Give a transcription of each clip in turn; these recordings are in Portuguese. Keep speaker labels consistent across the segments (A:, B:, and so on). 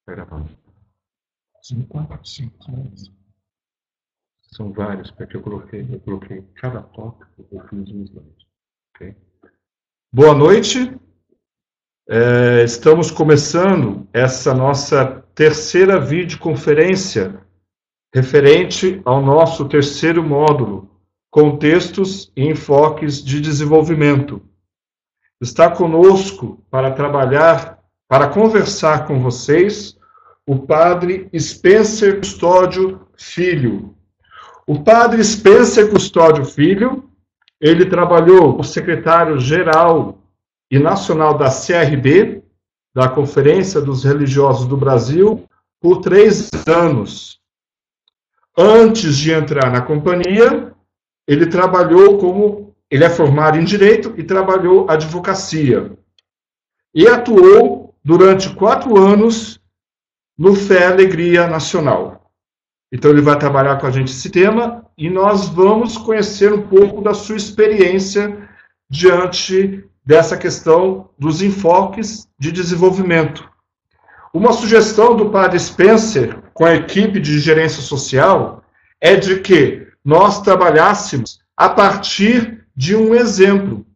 A: Tá gravando.
B: São 4, 5 slides.
A: São vários, porque eu coloquei cada tópico, eu fiz um slide. Okay? Boa noite. Estamos começando essa nossa terceira videoconferência referente ao nosso terceiro módulo, Contextos e Enfoques de Desenvolvimento. Está conosco para trabalhar, para conversar com vocês, o padre Spencer Custódio Filho. O padre Spencer Custódio Filho, ele trabalhou como secretário-geral e nacional da CRB, da Conferência dos Religiosos do Brasil, por 3 anos. Antes de entrar na companhia, ele é formado em Direito e trabalhou advocacia. E atuou durante 4 anos no Fé Alegria Nacional. Então ele vai trabalhar com a gente esse tema e nós vamos conhecer um pouco da sua experiência diante dessa questão dos enfoques de desenvolvimento. Uma sugestão do padre Spencer com a equipe de gerência social é de que nós trabalhássemos a partir de um exemplo,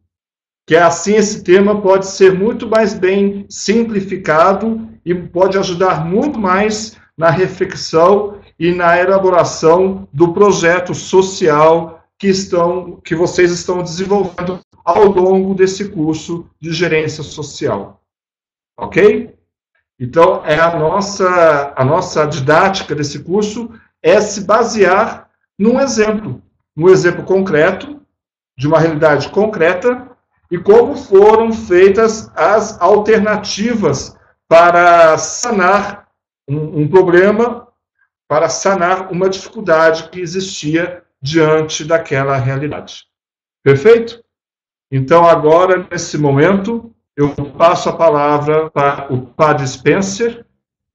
A: que assim esse tema pode ser muito mais bem simplificado e pode ajudar muito mais na reflexão e na elaboração do projeto social que vocês estão desenvolvendo ao longo desse curso de gerência social. Ok? Então, a nossa didática desse curso é se basear num exemplo concreto, de uma realidade concreta, e como foram feitas as alternativas para sanar um problema, para sanar uma dificuldade que existia diante daquela realidade. Perfeito? Então, agora, nesse momento, eu passo a palavra para o padre Spencer.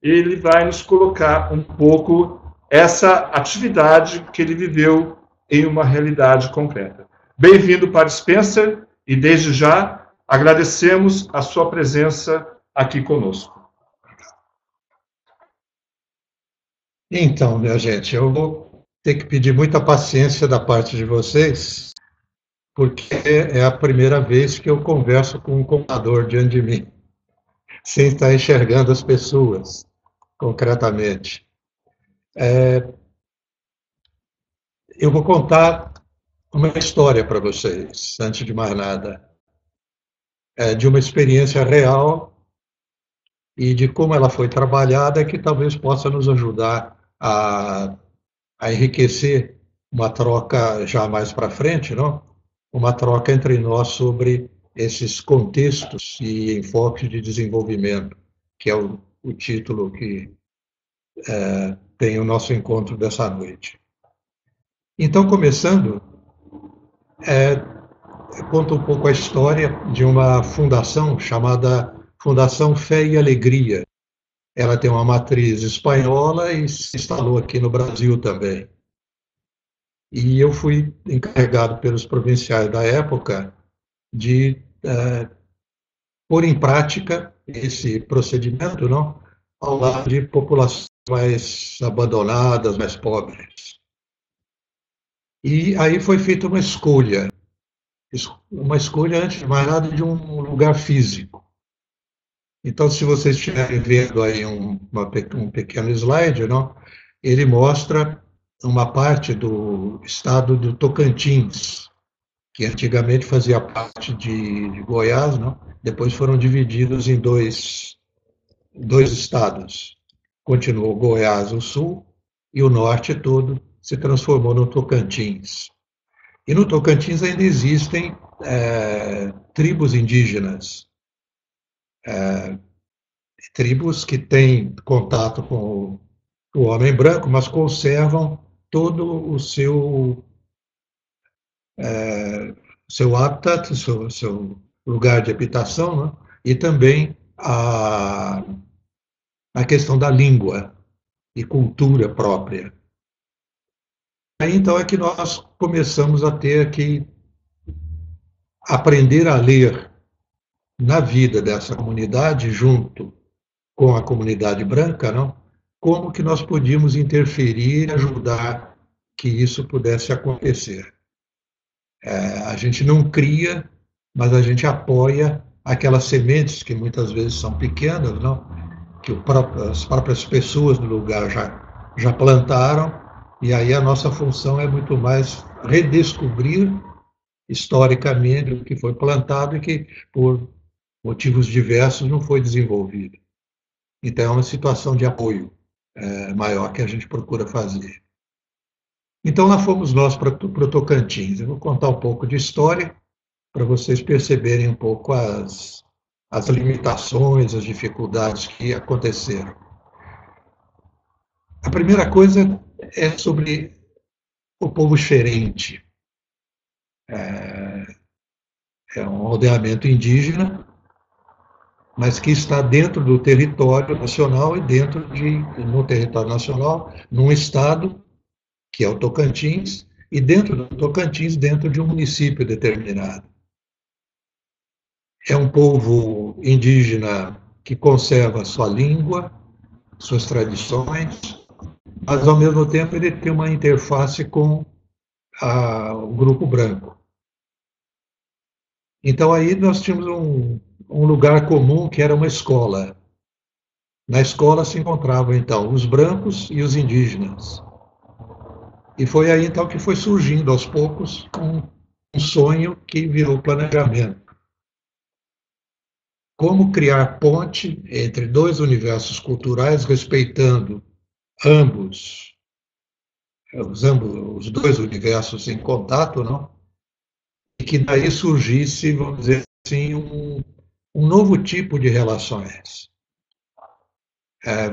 A: Ele vai nos colocar um pouco essa atividade que ele viveu em uma realidade concreta. Bem-vindo, padre Spencer, e desde já agradecemos a sua presença aqui conosco.
B: Então, minha gente, eu vou ter que pedir muita paciência da parte de vocês, porque é a primeira vez que eu converso com um computador diante de mim, sem estar enxergando as pessoas, concretamente. Eu vou contar uma história para vocês, antes de mais nada, de uma experiência real e de como ela foi trabalhada, que talvez possa nos ajudar a enriquecer uma troca já mais para frente, não? Uma troca entre nós sobre esses contextos e enfoques de desenvolvimento, que é o título que tem o nosso encontro dessa noite. Então, começando, conto um pouco a história de uma fundação chamada Fundação Fé e Alegria. Ela tem uma matriz espanhola e se instalou aqui no Brasil também. E eu fui encarregado pelos provinciais da época de pôr em prática esse procedimento, não? Ao lado de populações mais abandonadas, mais pobres. E aí foi feita uma escolha antes de mais nada de um lugar físico. Então, se vocês estiverem vendo aí um pequeno slide, não? Ele mostra uma parte do estado do Tocantins, que antigamente fazia parte de Goiás, não? Depois foram divididos em dois estados. Continuou Goiás, o sul, e o norte todo se transformou no Tocantins. E no Tocantins ainda existem tribos indígenas, tribos que têm contato com o homem branco, mas conservam todo o seu habitat, seu lugar de habitação, né? E também a questão da língua e cultura própria. Aí, então, é que nós começamos a ter que aprender a ler na vida dessa comunidade junto com a comunidade branca, não? Como que nós podíamos interferir e ajudar que isso pudesse acontecer. A gente não cria, mas a gente apoia aquelas sementes que muitas vezes são pequenas, não? Que as próprias pessoas do lugar já plantaram, e aí a nossa função é muito mais redescobrir historicamente o que foi plantado e que, por motivos diversos, não foi desenvolvido. Então, é uma situação de apoio maior que a gente procura fazer. Então, lá fomos nós para o Tocantins. Eu vou contar um pouco de história para vocês perceberem um pouco as limitações, as dificuldades que aconteceram. A primeira coisa é sobre o povo xerente. É um aldeamento indígena, mas que está dentro do território nacional e no território nacional, num estado, que é o Tocantins, e dentro do Tocantins, dentro de um município determinado. É um povo indígena que conserva sua língua, suas tradições, mas, ao mesmo tempo, ele tem uma interface com o grupo branco. Então, aí nós tínhamos um lugar comum que era uma escola. Na escola se encontravam, então, os brancos e os indígenas. E foi aí, então, que foi surgindo, aos poucos, um sonho que virou planejamento. Como criar ponte entre dois universos culturais, respeitando ambos, os dois universos em contato, não? E que daí surgisse, vamos dizer assim, um novo tipo de relações.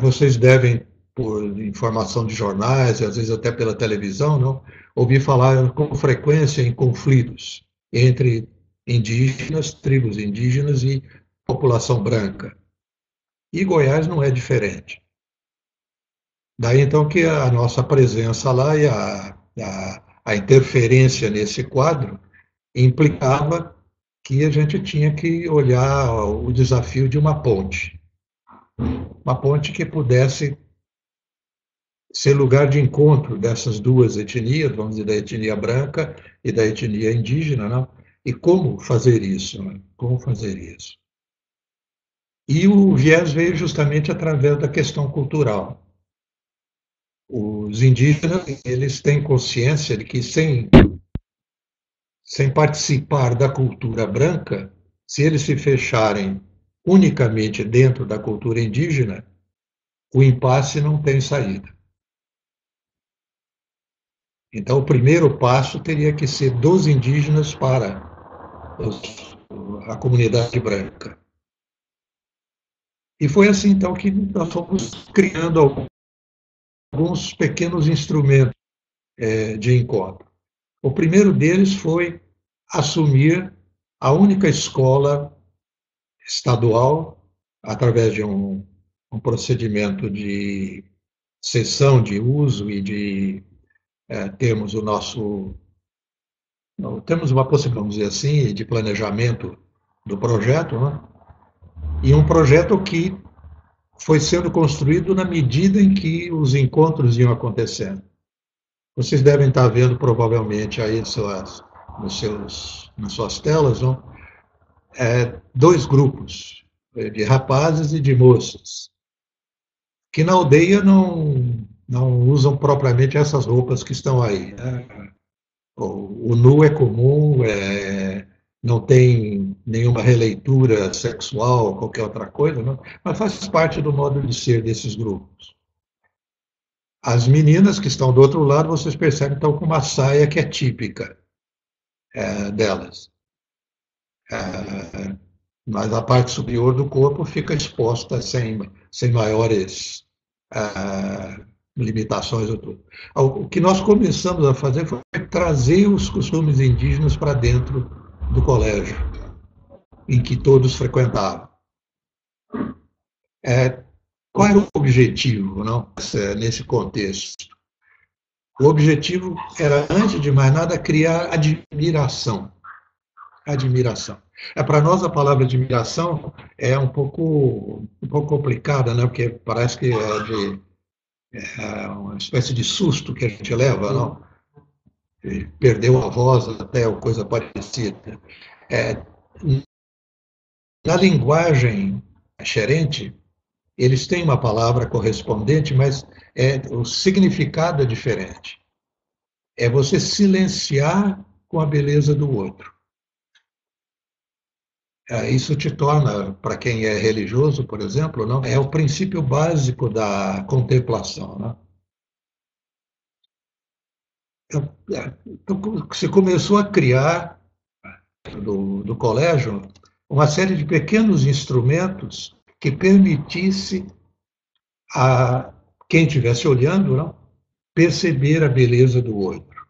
B: Vocês devem, por informação de jornais, e às vezes até pela televisão, não, ouvir falar com frequência em conflitos entre indígenas, tribos indígenas e população branca. E Goiás não é diferente. Daí, então, que a nossa presença lá e a interferência nesse quadro implicava que a gente tinha que olhar o desafio de uma ponte. Uma ponte que pudesse ser lugar de encontro dessas duas etnias, vamos dizer, da etnia branca e da etnia indígena, não? E como fazer isso? Não? Como fazer isso? E o viés veio justamente através da questão cultural. Os indígenas, eles têm consciência de que sem participar da cultura branca, se eles se fecharem unicamente dentro da cultura indígena, o impasse não tem saída. Então, o primeiro passo teria que ser dos indígenas para a comunidade branca. E foi assim, então, que nós fomos criando alguns pequenos instrumentos de encontro. O primeiro deles foi assumir a única escola estadual, através de um procedimento de cessão de uso e de termos temos uma possibilidade, vamos dizer assim, de planejamento do projeto, né? E um projeto que foi sendo construído na medida em que os encontros iam acontecendo. Vocês devem estar vendo, provavelmente, aí nas suas telas, não? Dois grupos, de rapazes e de moças, que na aldeia não usam propriamente essas roupas que estão aí, né? O nu é comum, não tem nenhuma releitura sexual, qualquer outra coisa, não? Mas faz parte do modo de ser desses grupos. As meninas que estão do outro lado, vocês percebem, estão com uma saia que é típica delas. Mas a parte superior do corpo fica exposta sem maiores limitações. O que nós começamos a fazer foi trazer os costumes indígenas para dentro do colégio, em que todos frequentavam. Qual era o objetivo, não? Nesse contexto? O objetivo era, antes de mais nada, criar admiração. Admiração. Para nós a palavra admiração é um pouco complicada, né? Porque parece que uma espécie de susto que a gente leva, não? E perdeu a voz até ou coisa parecida. É, na linguagem xerente, eles têm uma palavra correspondente, mas o significado é diferente. É você silenciar com a beleza do outro. Isso te torna, para quem é religioso, por exemplo, não, é o princípio básico da contemplação. Né? Então, você começou a criar, do colégio, uma série de pequenos instrumentos que permitisse a quem estivesse olhando, não, perceber a beleza do outro.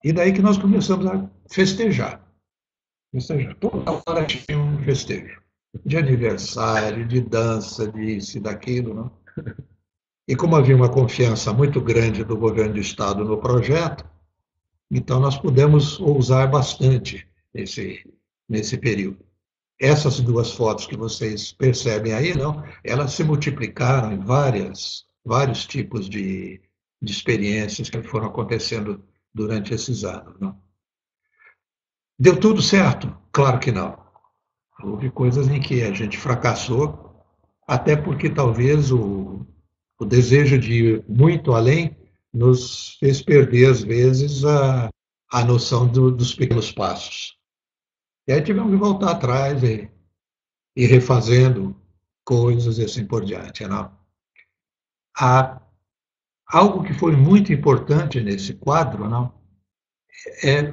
B: E daí que nós começamos a festejar. Festejar. Toda hora tinha um festejo. De aniversário, de dança, disso e daquilo. Não? E como havia uma confiança muito grande do governo do Estado no projeto, então nós pudemos ousar bastante nesse período. Essas duas fotos que vocês percebem aí, não, elas se multiplicaram em vários tipos de experiências que foram acontecendo durante esses anos. Não. Deu tudo certo? Claro que não. Houve coisas em que a gente fracassou, até porque talvez o desejo de ir muito além nos fez perder, às vezes, a noção dos pequenos passos. E aí tivemos que voltar atrás e refazendo coisas e assim por diante. Não? Algo que foi muito importante nesse quadro não,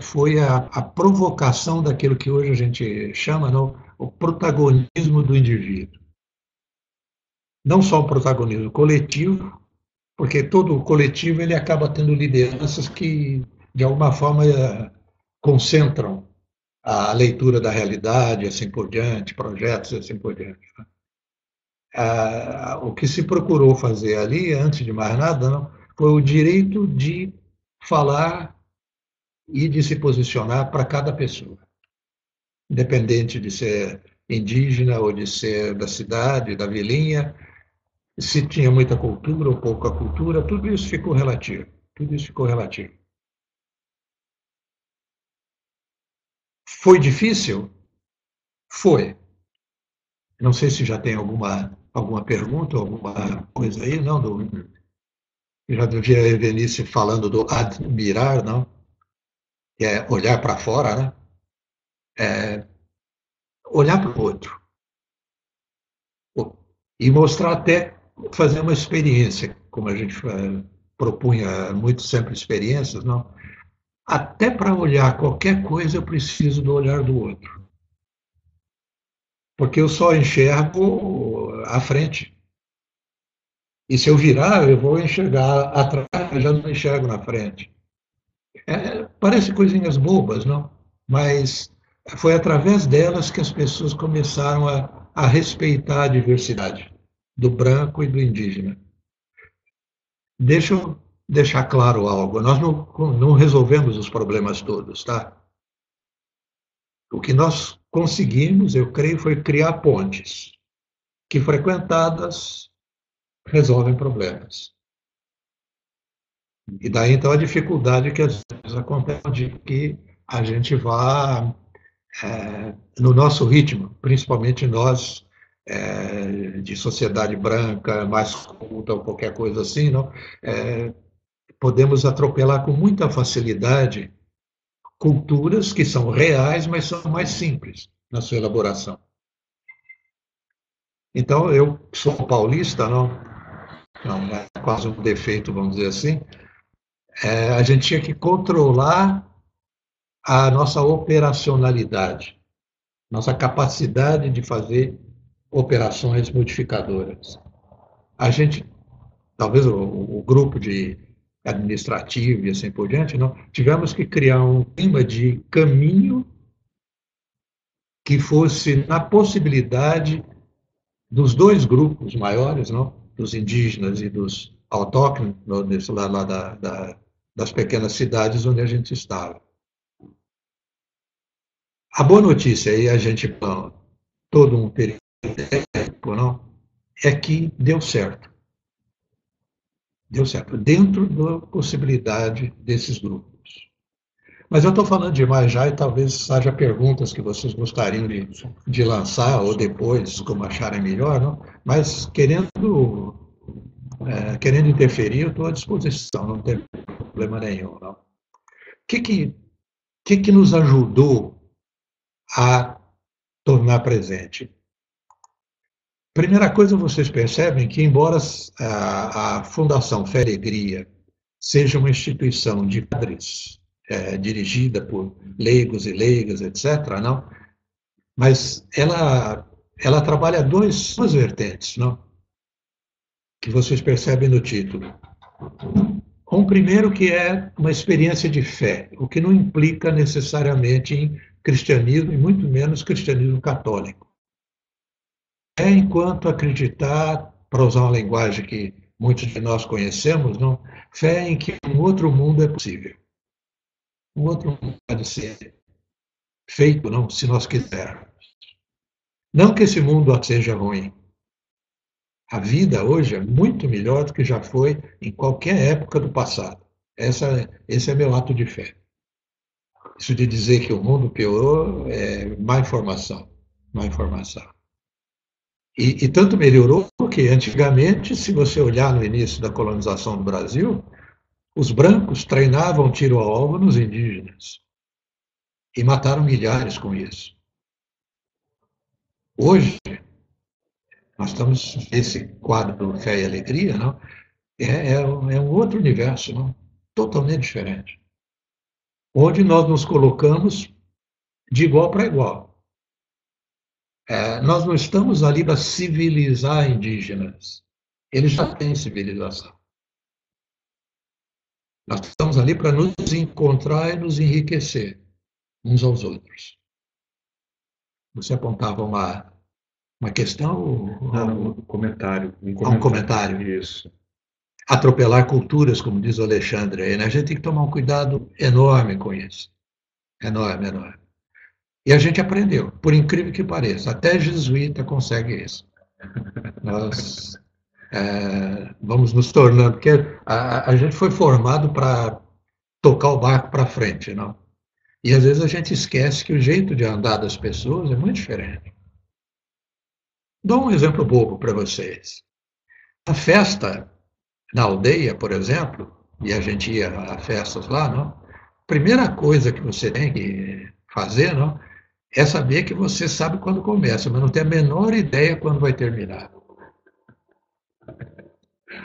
B: foi a provocação daquilo que hoje a gente chama não, o protagonismo do indivíduo. Não só o protagonismo coletivo, porque todo coletivo ele acaba tendo lideranças que, de alguma forma, concentram a leitura da realidade, assim por diante, projetos e assim por diante. O que se procurou fazer ali, antes de mais nada, não, foi o direito de falar e de se posicionar para cada pessoa, independente de ser indígena ou de ser da cidade, da vilinha, se tinha muita cultura ou pouca cultura, tudo isso ficou relativo. Tudo isso ficou relativo. Foi difícil? Foi. Não sei se já tem alguma pergunta, alguma coisa aí, não? Já devia a Evenice falando do admirar, não? Que é olhar para fora, né? Olhar para o outro e mostrar até fazer uma experiência, como a gente propunha muito sempre experiências, não? Até para olhar qualquer coisa eu preciso do olhar do outro, porque eu só enxergo à frente. E se eu virar, eu vou enxergar atrás, eu já não enxergo na frente. Parece coisinhas bobas, não? Mas foi através delas que as pessoas começaram a respeitar a diversidade do branco e do indígena. Deixa eu deixar claro algo. Nós não resolvemos os problemas todos, tá? O que nós conseguimos, eu creio, foi criar pontes que, frequentadas, resolvem problemas. E daí, então, a dificuldade que às vezes acontece de que a gente vá no nosso ritmo, principalmente nós de sociedade branca, mais culta ou qualquer coisa assim, não? Podemos atropelar com muita facilidade culturas que são reais, mas são mais simples na sua elaboração. Então, eu sou paulista, não é quase um defeito, vamos dizer assim, a gente tinha que controlar a nossa operacionalidade, nossa capacidade de fazer operações modificadoras. A gente, talvez o grupo de administrativo e assim por diante, não, tivemos que criar um clima de caminho que fosse na possibilidade dos dois grupos maiores, não, dos indígenas e dos autóctones, nesse lá das pequenas cidades onde a gente estava. A boa notícia, aí a gente todo um período não, é que deu certo. Deu certo, dentro da possibilidade desses grupos. Mas eu estou falando demais já e talvez haja perguntas que vocês gostariam de lançar ou depois, como acharem melhor, não? Mas querendo interferir, eu estou à disposição, não tem problema nenhum. Não. O que nos ajudou a tornar presente? Primeira coisa, vocês percebem que, embora a Fundação Fé e Alegria seja uma instituição de padres, dirigida por leigos e leigas, etc., não? Mas ela trabalha duas vertentes, não? Que vocês percebem no título. Um primeiro que é uma experiência de fé, o que não implica necessariamente em cristianismo, e muito menos cristianismo católico. É enquanto acreditar, para usar uma linguagem que muitos de nós conhecemos, não? Fé em que um outro mundo é possível. Um outro mundo pode ser feito, não, se nós quisermos. Não que esse mundo seja ruim. A vida hoje é muito melhor do que já foi em qualquer época do passado. Esse é meu ato de fé. Isso de dizer que o mundo piorou é má informação. Má informação. E tanto melhorou que antigamente, se você olhar no início da colonização do Brasil, os brancos treinavam tiro ao alvo nos indígenas e mataram milhares com isso. Hoje, nós estamos nesse quadro do Fé e Alegria, não? É um outro universo, não? Totalmente diferente, onde nós nos colocamos de igual para igual. Nós não estamos ali para civilizar indígenas, eles já têm civilização. Nós estamos ali para nos encontrar e nos enriquecer uns aos outros. Você apontava uma questão?
A: Não, um comentário.
B: Um comentário.
A: Isso.
B: Atropelar culturas, como diz o Alexandre aí, né? A gente tem que tomar um cuidado enorme com isso. Enorme, enorme. E a gente aprendeu, por incrível que pareça, até jesuíta consegue isso. Nós vamos nos tornando, porque a gente foi formado para tocar o barco para frente, não? E às vezes a gente esquece que o jeito de andar das pessoas é muito diferente. Dou um exemplo bobo para vocês. A festa na aldeia, por exemplo, e a gente ia a festas lá, não? Primeira coisa que você tem que fazer, não? É saber que você sabe quando começa, mas não tem a menor ideia quando vai terminar.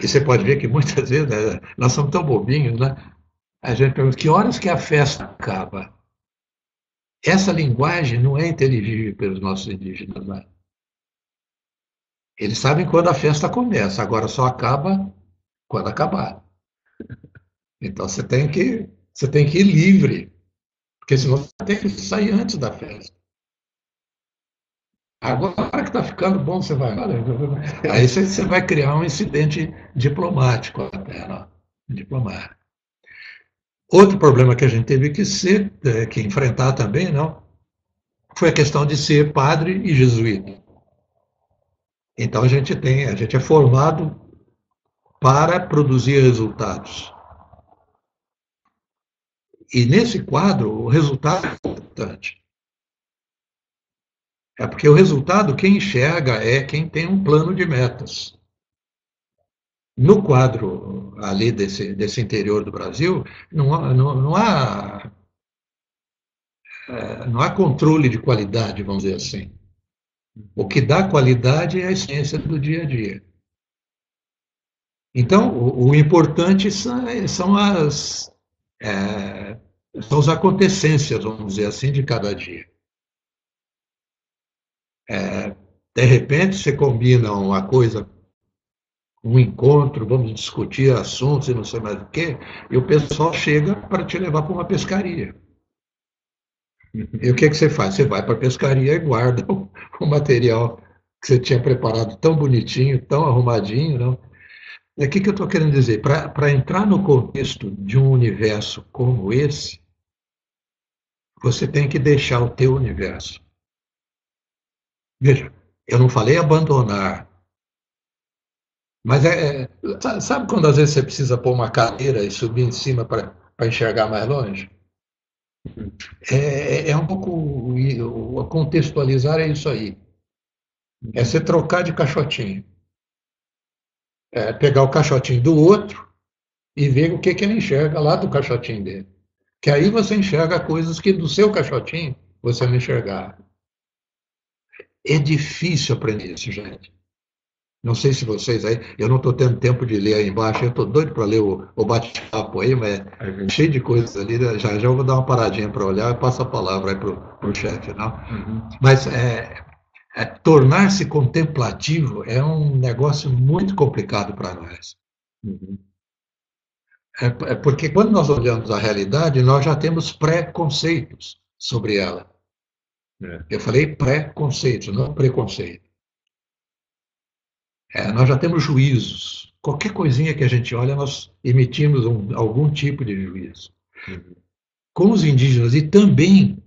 B: E você pode ver que muitas vezes nós somos tão bobinhos, né? A gente pergunta, que horas que a festa acaba? Essa linguagem não é inteligível pelos nossos indígenas, né? Eles sabem quando a festa começa, agora só acaba quando acabar. Então você tem que ir livre, porque senão você tem que sair antes da festa. Agora que está ficando bom, você vai. Aí você vai criar um incidente diplomático até, não? Diplomático. Outro problema que a gente teve que enfrentar também, não, foi a questão de ser padre e jesuíta. Então a gente é formado para produzir resultados. E nesse quadro, o resultado é importante. É porque o resultado, quem enxerga é quem tem um plano de metas. No quadro ali desse interior do Brasil, não há controle de qualidade, vamos dizer assim. O que dá qualidade é a essência do dia a dia. Então, o importante são as acontecências, vamos dizer assim, de cada dia. De repente, você combina uma coisa, um encontro, vamos discutir assuntos e não sei mais o quê, e o pessoal chega para te levar para uma pescaria. E o que você faz? Você vai para a pescaria e guarda o material que você tinha preparado tão bonitinho, tão arrumadinho, não? O que eu estou querendo dizer? Para entrar no contexto de um universo como esse, você tem que deixar o teu universo. Veja, eu não falei abandonar, mas sabe quando às vezes você precisa pôr uma cadeira e subir em cima para enxergar mais longe? É um pouco contextualizar é isso aí. É você trocar de caixotinho. É pegar o caixotinho do outro e ver o que ele enxerga lá do caixotinho dele. Que aí você enxerga coisas que do seu caixotinho você não enxergava. É difícil aprender isso, gente. Não sei se vocês aí, eu não estou tendo tempo de ler aí embaixo, eu estou doido para ler o bate-papo aí, mas é cheio de coisas ali, né? Já já eu vou dar uma paradinha para olhar e passo a palavra aí para o chefe, não? Mas tornar-se contemplativo é um negócio muito complicado para nós. Porque quando nós olhamos a realidade, nós já temos preconceitos sobre ela. Eu falei preconceitos, não preconceito. Nós já temos juízos. Qualquer coisinha que a gente olha, nós emitimos algum tipo de juízo. Com os indígenas e também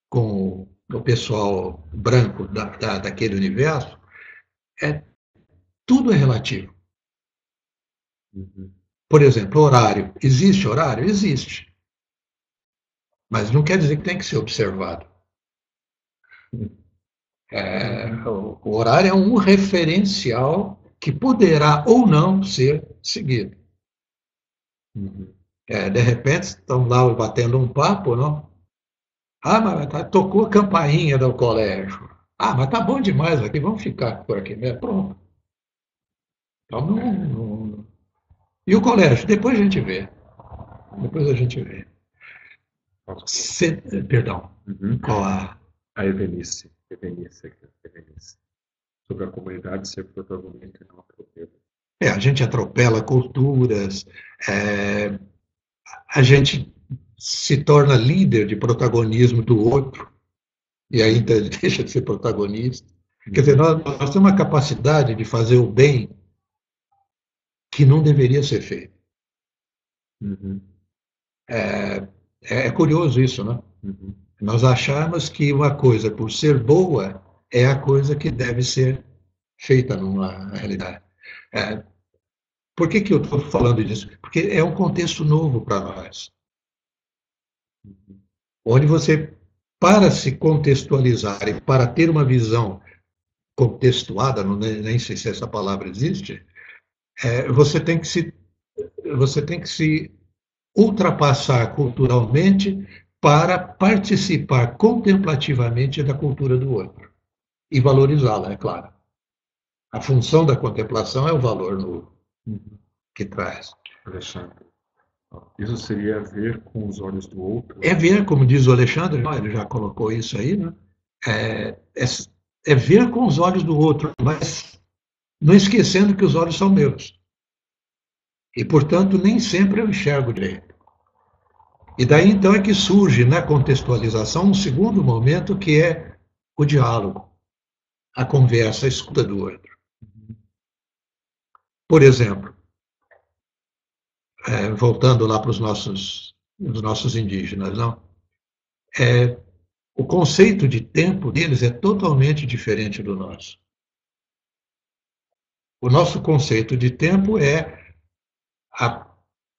B: com o pessoal branco daquele universo, tudo é relativo. Por exemplo, horário. Existe horário? Existe. Mas não quer dizer que tem que ser observado. O horário é um referencial que poderá ou não ser seguido. De repente, estão lá batendo um papo, não? Ah, mas tocou a campainha do colégio. Ah, mas tá bom demais aqui, vamos ficar por aqui mesmo. Pronto. Então, não. E o colégio? Depois a gente vê. Depois a gente vê. Perdão. Qual
A: a Evenice. Sobre a comunidade ser protagonista e não atropelo.
B: A gente atropela culturas, a gente se torna líder de protagonismo do outro, e ainda deixa de ser protagonista. Quer dizer, nós temos uma capacidade de fazer o bem que não deveria ser feito. É curioso isso, né? Nós achamos que uma coisa, por ser boa, é a coisa que deve ser feita numa realidade. Por que eu estou falando disso? Porque é um contexto novo para nós. Onde você, para se contextualizar e para ter uma visão contextuada, nem sei se essa palavra existe, você tem que se ultrapassar culturalmente para participar contemplativamente da cultura do outro e valorizá-la, é claro. A função da contemplação é o valor novo que traz.
A: Alexandre, isso seria ver com os olhos do outro?
B: É ver, como diz o Alexandre, ele já colocou isso aí, né? É ver com os olhos do outro, mas não esquecendo que os olhos são meus. E, portanto, nem sempre eu enxergo direito. E daí, então, é que surge na contextualização um segundo momento, que é o diálogo, a conversa, a escuta do outro. Por exemplo, voltando lá para os nossos indígenas, não? O conceito de tempo deles é totalmente diferente do nosso. O nosso conceito de tempo é a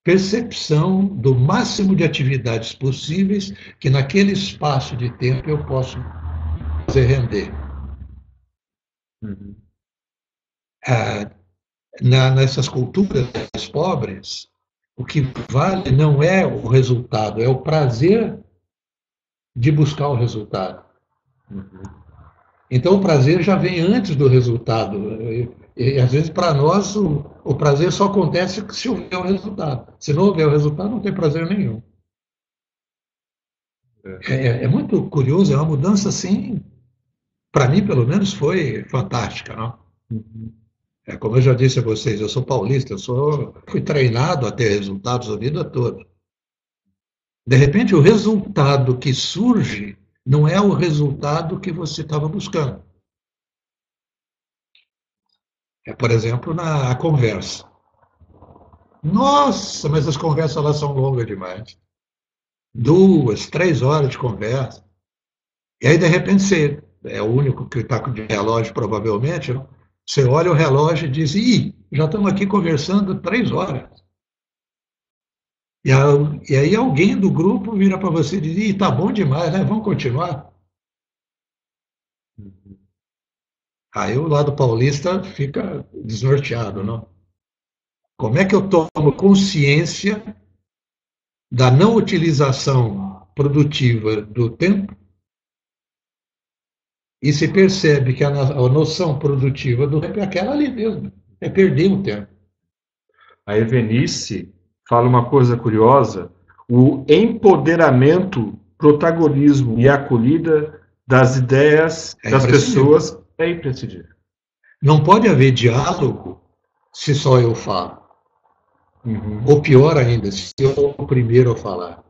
B: percepção do máximo de atividades possíveis que naquele espaço de tempo eu posso fazer render. Nessas culturas pobres, o que vale não é o resultado, é o prazer de buscar o resultado. Então, o prazer já vem antes do resultado. E às vezes, para nós, o prazer só acontece se houver o resultado. Se não houver o resultado, não tem prazer nenhum. É muito curioso, é uma mudança, assim, para mim, pelo menos, foi fantástica. Não? Como eu já disse a vocês, eu sou paulista, fui treinado a ter resultados a vida toda. De repente, o resultado que surge não é o resultado que você estava buscando. Por exemplo, na conversa. Nossa, mas as conversas lá são longas demais. 2, 3 horas de conversa. E aí, de repente, você é o único que está com o relógio, provavelmente, não? Você olha o relógio e diz, ih, já estamos aqui conversando 3 horas. E aí alguém do grupo vira para você e diz, ih, tá bom demais, né? Vamos continuar? Aí o lado paulista fica desnorteado, não? Como é que eu tomo consciência da não utilização produtiva do tempo e se percebe que a noção produtiva do tempo é aquela ali mesmo, é perder o tempo.
A: A Evenice fala uma coisa curiosa: o empoderamento, protagonismo e acolhida das ideias das pessoas é imprescindível.
B: Não pode haver diálogo se só eu falo.
A: Uhum.
B: Ou pior ainda, se eu sou o primeiro a falar.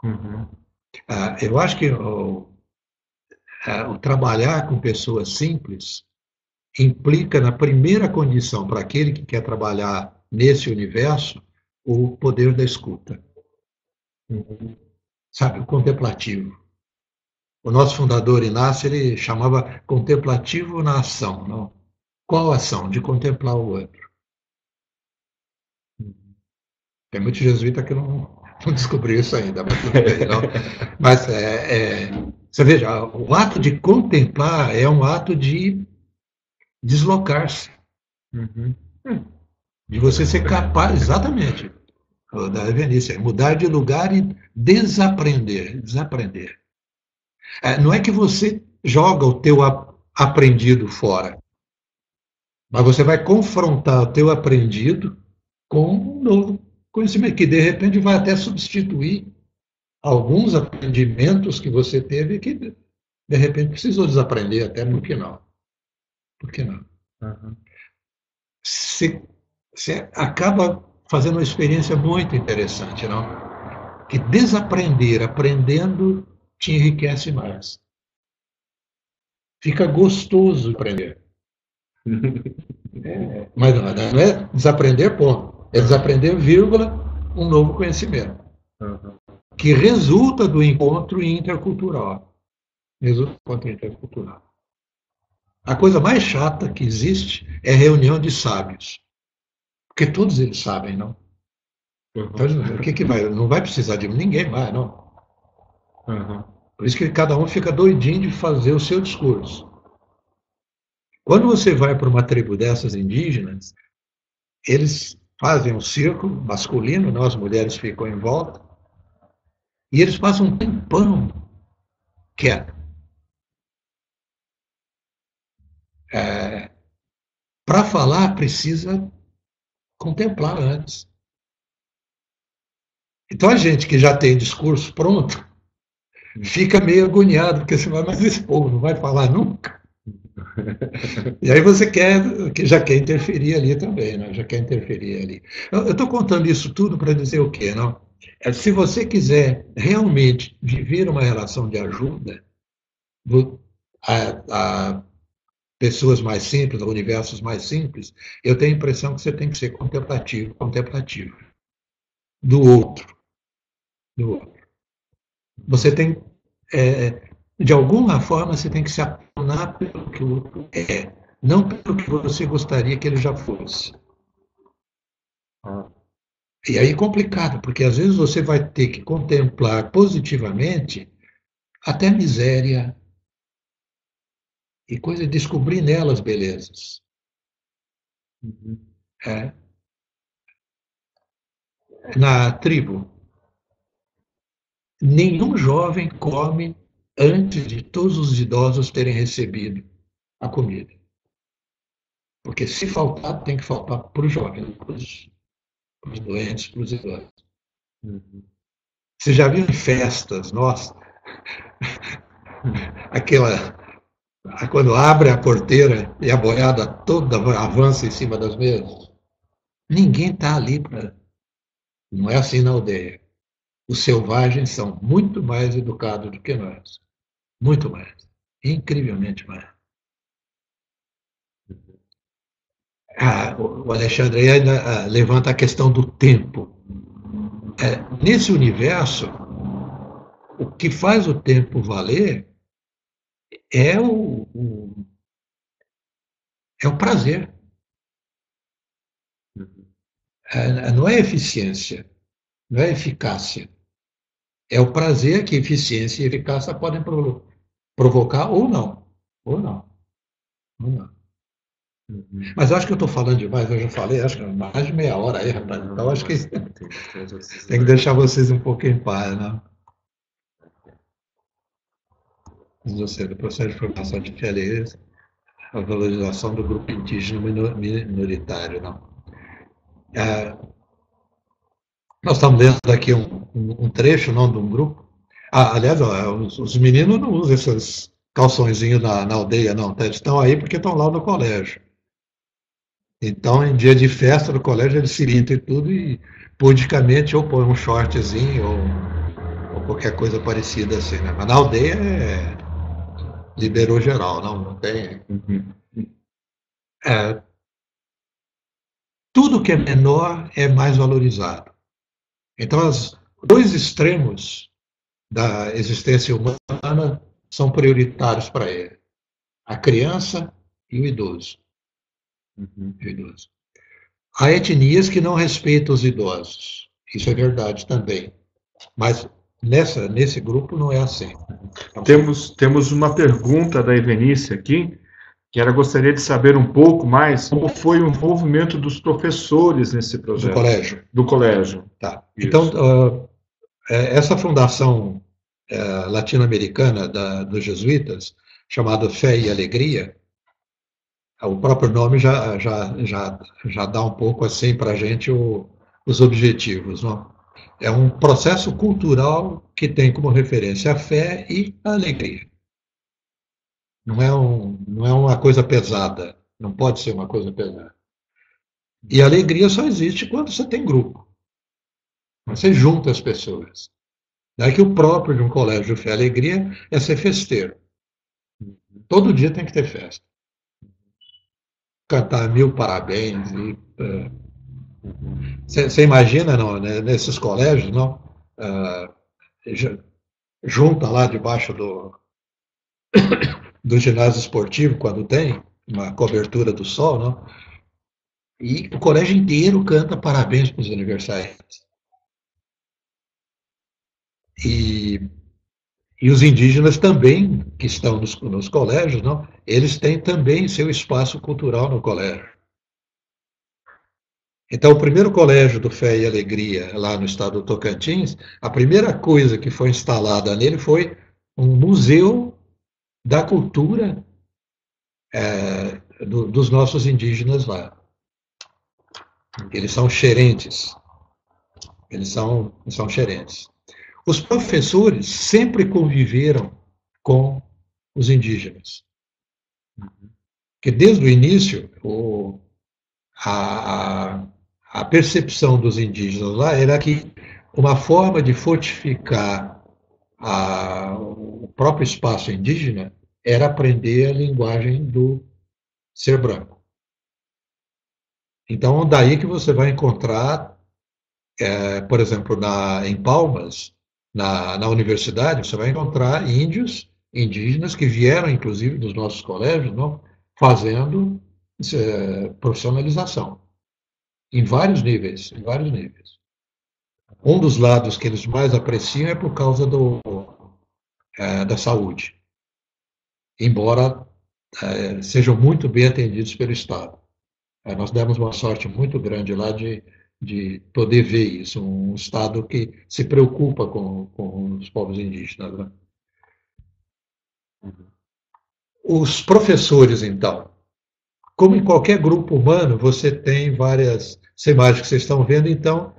A: Uhum.
B: Eu acho que o trabalhar com pessoas simples implica, na primeira condição, para aquele que quer trabalhar nesse universo, o poder da escuta.
A: Uhum.
B: Sabe, o contemplativo. O nosso fundador Inácio, ele chamava contemplativo na ação. Não? Qual ação? De contemplar o outro. Tem muito jesuíta que não descobriu isso ainda, mas tudo bem, não? Mas você veja, o ato de contemplar é um ato de deslocar-se,
A: Uhum.
B: de você ser capaz, exatamente, da Evenice, mudar de lugar e desaprender. Não é que você joga o teu aprendido fora, mas você vai confrontar o teu aprendido com um novo conhecimento, que de repente vai até substituir alguns aprendimentos que você teve que, de repente, precisou desaprender, até por que não? Por que não?
A: Uhum.
B: Você acaba fazendo uma experiência muito interessante, não? Que desaprender, aprendendo, te enriquece mais. Fica gostoso aprender. Mas não é desaprender, ponto. É desaprender, vírgula, um novo conhecimento.
A: Uhum.
B: Que resulta do encontro intercultural. Resulta do encontro intercultural. A coisa mais chata que existe é reunião de sábios. Porque todos eles sabem, não? Então, o que vai? Não vai precisar de ninguém mais, não.
A: Uhum.
B: Por isso que cada um fica doidinho de fazer o seu discurso. Quando você vai para uma tribo dessas indígenas, eles fazem um círculo masculino, não? As mulheres ficam em volta, e eles passam um tempão quieto. Para falar, precisa contemplar antes. Então, a gente que já tem discurso pronto, fica meio agoniado, porque você vai, mas esse povo não vai falar nunca. E aí você já quer interferir ali também, né? Já quer interferir ali. Eu estou contando isso tudo para dizer o quê, não? Se você quiser realmente viver uma relação de ajuda a pessoas mais simples, a universos mais simples, eu tenho a impressão que você tem que ser contemplativo do outro, do outro. Você tem, de alguma forma, você tem que se apaixonar pelo que o outro é, não pelo que você gostaria que ele já fosse. E aí é complicado, porque às vezes você vai ter que contemplar positivamente até miséria e coisa, descobrir nelas belezas. É. Na tribo, nenhum jovem come antes de todos os idosos terem recebido a comida. Porque se faltar, tem que faltar para os jovens, para os doentes, para os idosos. Você já viu em festas, nossa, aquela, quando abre a porteira e a boiada toda avança em cima das mesas? Ninguém está ali para. Não é assim na aldeia. Os selvagens são muito mais educados do que nós. Muito mais. Incrivelmente mais. O Alexandre ainda levanta a questão do tempo. nesse universo, o que faz o tempo valer é é o prazer. Não é eficiência, não é eficácia. É o prazer que eficiência e eficácia podem provocar ou não. Ou não. Ou não. Mas acho que eu estou falando demais, eu já falei, acho que mais de meia hora aí, rapaz. Então acho que tem que deixar vocês um pouco em paz, né? Você, do processo de formação de feliz, a valorização do grupo indígena minoritário, não? Nós estamos lendo aqui um trecho, não, de um grupo. Aliás, ó, os meninos não usam esses calçõezinhos na aldeia, não. Eles estão aí porque estão lá no colégio. Então, em dia de festa no colégio, eles se pintam e tudo, e pudicamente ou põe um shortzinho ou qualquer coisa parecida assim, né? Mas na aldeia liberou geral, não tem. Tudo que é menor é mais valorizado. Então, os dois extremos da existência humana são prioritários para ele: a criança e o idoso. Há etnias que não respeitam os idosos. Isso é verdade também. Mas nesse grupo não é assim.
A: Temos uma pergunta da Evenice aqui, que ela gostaria de saber um pouco mais como foi o envolvimento dos professores nesse projeto.
B: Do colégio.
A: Tá.
B: Então, essa fundação latino-americana dos jesuítas, chamada Fé e Alegria, o próprio nome já dá um pouco assim para a gente os objetivos. Não? É um processo cultural que tem como referência a fé e a alegria. Não é uma coisa pesada, não pode ser uma coisa pesada. E a alegria só existe quando você tem grupo. Você junta as pessoas. Daí que o próprio de um colégio de fé e alegria é ser festeiro. Todo dia tem que ter festa. Cantar 1000 parabéns. Você imagina, não, né, nesses colégios, não? Junta lá debaixo do ginásio esportivo, quando tem uma cobertura do sol, não? E o colégio inteiro canta parabéns para os aniversariantes. E os indígenas também, que estão nos colégios, não? Eles têm também seu espaço cultural no colégio. Então, o primeiro colégio do Fé e Alegria, lá no estado do Tocantins, a primeira coisa que foi instalada nele foi um museu da cultura dos nossos indígenas lá. Eles são xerentes. Eles são xerentes. Os professores sempre conviveram com os indígenas. Porque desde o início, a percepção dos indígenas lá era que uma forma de fortificar o próprio espaço indígena era aprender a linguagem do ser branco. Então, daí que você vai encontrar, por exemplo, em Palmas, na universidade, você vai encontrar índios, indígenas, que vieram, inclusive, dos nossos colégios, não, fazendo profissionalização. Em vários níveis, em vários níveis. Um dos lados que eles mais apreciam é por causa da saúde, embora sejam muito bem atendidos pelo Estado. Nós demos uma sorte muito grande lá de poder ver isso, um Estado que se preocupa com os povos indígenas. Né? Os professores, então, como em qualquer grupo humano, você tem várias. Essa imagem que vocês estão vendo, então,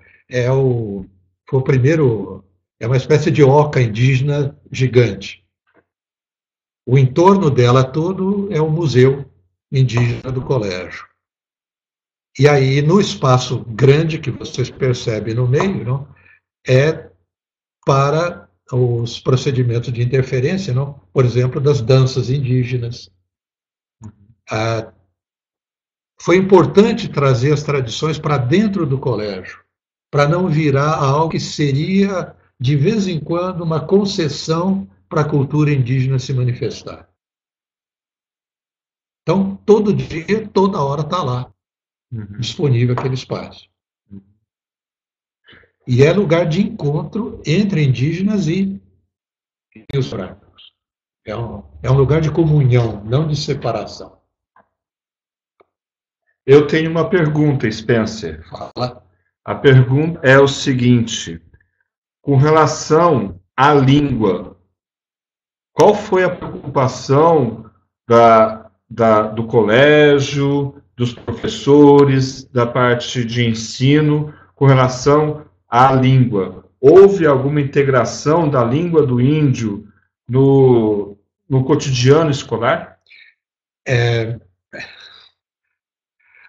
B: foi o primeiro. É uma espécie de oca indígena gigante. O entorno dela todo é o museu indígena do colégio. E aí, no espaço grande que vocês percebem no meio, não, é para os procedimentos de interferência, não? Por exemplo, das danças indígenas. Foi importante trazer as tradições para dentro do colégio, para não virar algo que seria, de vez em quando, uma concessão para a cultura indígena se manifestar. Então, todo dia, toda hora está lá, disponível aquele espaço. E é lugar de encontro entre indígenas e os brancos. É um lugar de comunhão, não de separação.
A: Eu tenho uma pergunta, Spencer.
B: Fala.
A: A pergunta é o seguinte: com relação à língua, qual foi a preocupação do colégio, dos professores, da parte de ensino, com relação à língua? Houve alguma integração da língua do índio no cotidiano escolar?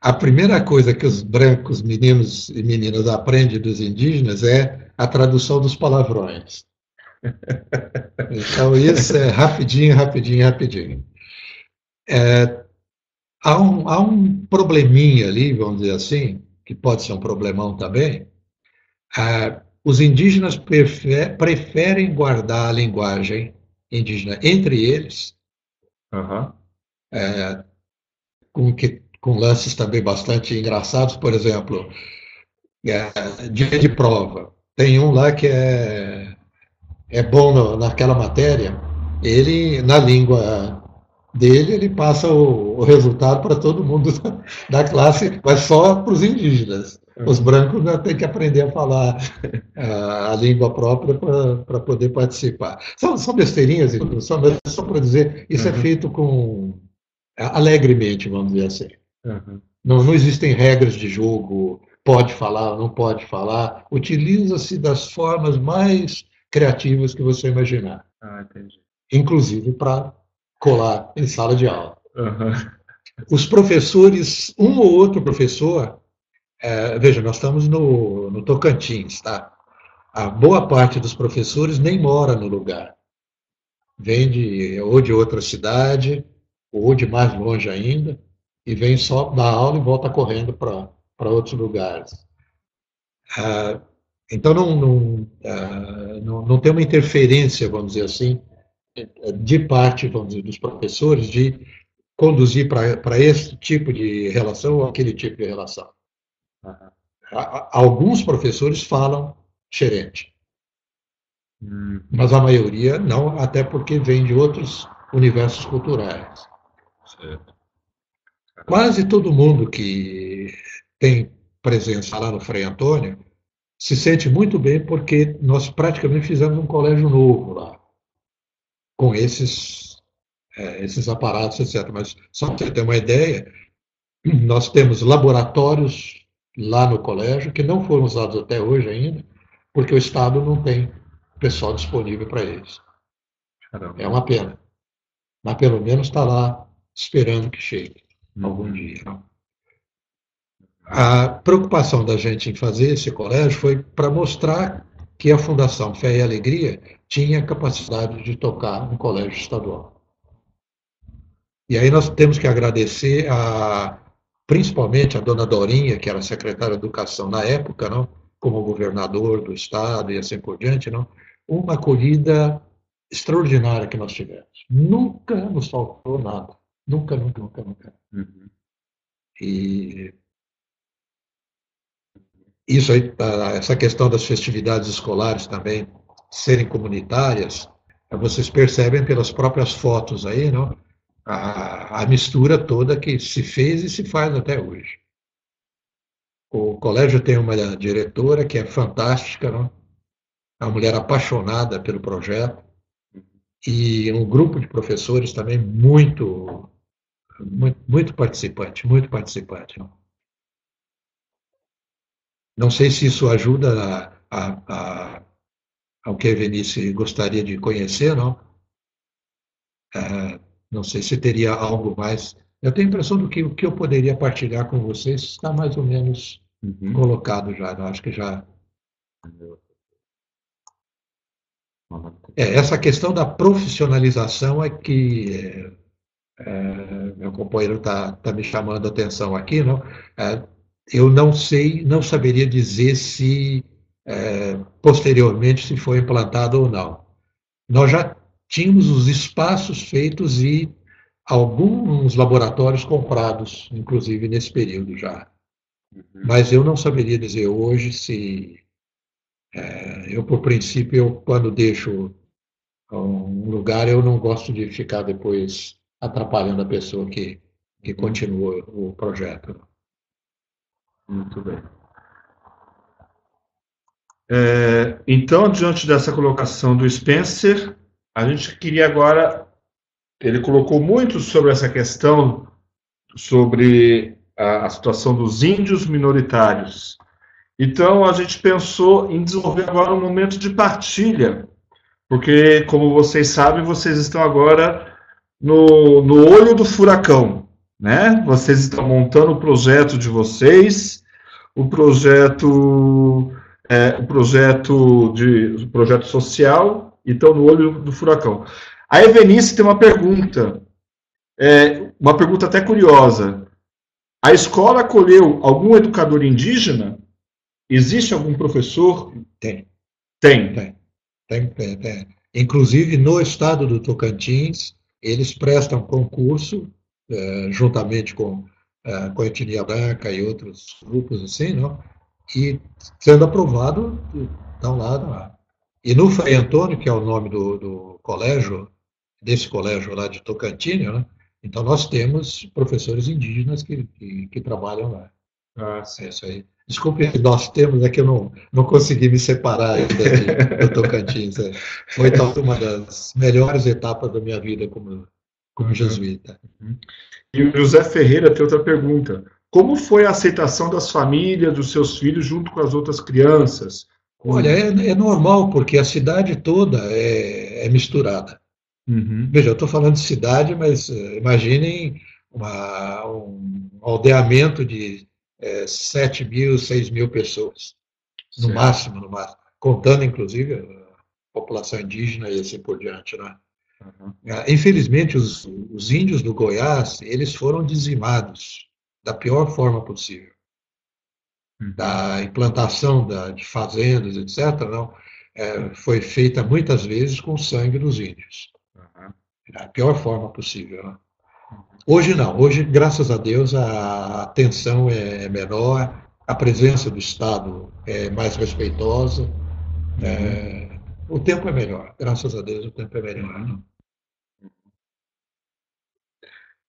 B: A primeira coisa que os brancos, meninos e meninas, aprendem dos indígenas é a tradução dos palavrões. Então, isso é rapidinho, rapidinho, rapidinho. Há um probleminha ali, vamos dizer assim, que pode ser um problemão também. Os indígenas preferem guardar a linguagem indígena entre eles, com lances também bastante engraçados. Por exemplo, dia de prova. Tem um lá que é bom naquela matéria, ele, na língua dele, ele passa o resultado para todo mundo da classe, mas só para os indígenas. Os brancos têm que aprender a falar a língua própria para poder participar. São besteirinhas, só para dizer, isso é feito alegremente, vamos dizer assim. Não existem regras de jogo, pode falar, não pode falar. Utiliza-se das formas mais criativas que você imaginar.
A: Entendi.
B: Inclusive para colar em sala de aula. Os professores, um ou outro professor, veja, nós estamos no Tocantins, tá? A boa parte dos professores nem mora no lugar. Vem ou de outra cidade, ou de mais longe ainda, e vem só dar aula e volta correndo para outros lugares. Então, não tem uma interferência, vamos dizer assim, de parte, vamos dizer, dos professores de conduzir para esse tipo de relação ou aquele tipo de relação. Alguns professores falam xerente, mas a maioria não, até porque vem de outros universos culturais.
A: Certo.
B: Quase todo mundo que tem presença lá no Frei Antônio se sente muito bem, porque nós praticamente fizemos um colégio novo lá, com esses aparatos, etc. Mas só para você ter uma ideia, nós temos laboratórios lá no colégio que não foram usados até hoje ainda, porque o Estado não tem pessoal disponível para eles.
A: Caramba.
B: É uma pena. Mas pelo menos está lá esperando que chegue algum dia. A preocupação da gente em fazer esse colégio foi para mostrar que a Fundação Fé e Alegria tinha capacidade de tocar um colégio estadual. E aí nós temos que agradecer principalmente a dona Dorinha, que era secretária de Educação na época, não? Como governador do estado e assim por diante, não? Uma acolhida extraordinária que nós tivemos. Nunca nos faltou nada. Nunca, nunca, nunca, nunca. E isso aí, essa questão das festividades escolares também serem comunitárias, vocês percebem pelas próprias fotos aí, não? A mistura toda que se fez e se faz até hoje. O colégio tem uma diretora que é fantástica, não? É uma mulher apaixonada pelo projeto, e um grupo de professores também muito, muito, muito participante, muito participante. Não sei se isso ajuda ao que a Evenice gostaria de conhecer, não? Não sei se teria algo mais. Eu tenho a impressão do que o que eu poderia partilhar com vocês está mais ou menos colocado já. Eu acho que já. Essa questão da profissionalização é que meu companheiro está me chamando a atenção aqui, não? eu não sei, não saberia dizer se posteriormente se foi implantado ou não. Nós já tínhamos os espaços feitos e alguns laboratórios comprados, inclusive nesse período já. Mas eu não saberia dizer hoje se eu, por princípio, quando deixo um lugar, eu não gosto de ficar depois atrapalhando a pessoa que continua o projeto.
A: Muito bem. Então, diante dessa colocação do Spencer, a gente queria agora... Ele colocou muito sobre essa questão, sobre a situação dos índios minoritários. Então, a gente pensou em desenvolver agora um momento de partilha, porque, como vocês sabem, vocês estão agora no olho do furacão, né? Vocês estão montando o projeto de vocês, o projeto social, e estão no olho do furacão. A Evenice tem uma pergunta até curiosa. A escola acolheu algum educador indígena? Existe algum professor?
B: Tem.
A: Tem.
B: Inclusive, no estado do Tocantins, eles prestam concurso, juntamente com a etnia branca e outros grupos assim, não? E sendo aprovado, estão lá. E no Frei Antônio, que é o nome do colégio, desse colégio lá de Tocantins, né? Então nós temos professores indígenas que trabalham lá. É isso aí. Desculpe, nós temos, é que eu não consegui me separar ainda do Tocantins. Foi talvez uma das melhores etapas da minha vida como jesuíta.
A: E o José Ferreira tem outra pergunta. Como foi a aceitação das famílias, dos seus filhos, junto com as outras crianças?
B: Olha, é normal, porque a cidade toda é misturada. Veja, eu estou falando de cidade, mas imaginem um aldeamento de 7 mil, 6 mil pessoas, no máximo, contando inclusive a população indígena e assim por diante, né? Infelizmente, os índios do Goiás, eles foram dizimados da pior forma possível. Da implantação de fazendas, etc., não, foi feita muitas vezes com o sangue dos índios. Da pior forma possível. Né? Hoje não. Hoje, graças a Deus, a tensão é menor, a presença do Estado é mais respeitosa, o tempo é melhor. Graças a Deus, o tempo é melhor. Né?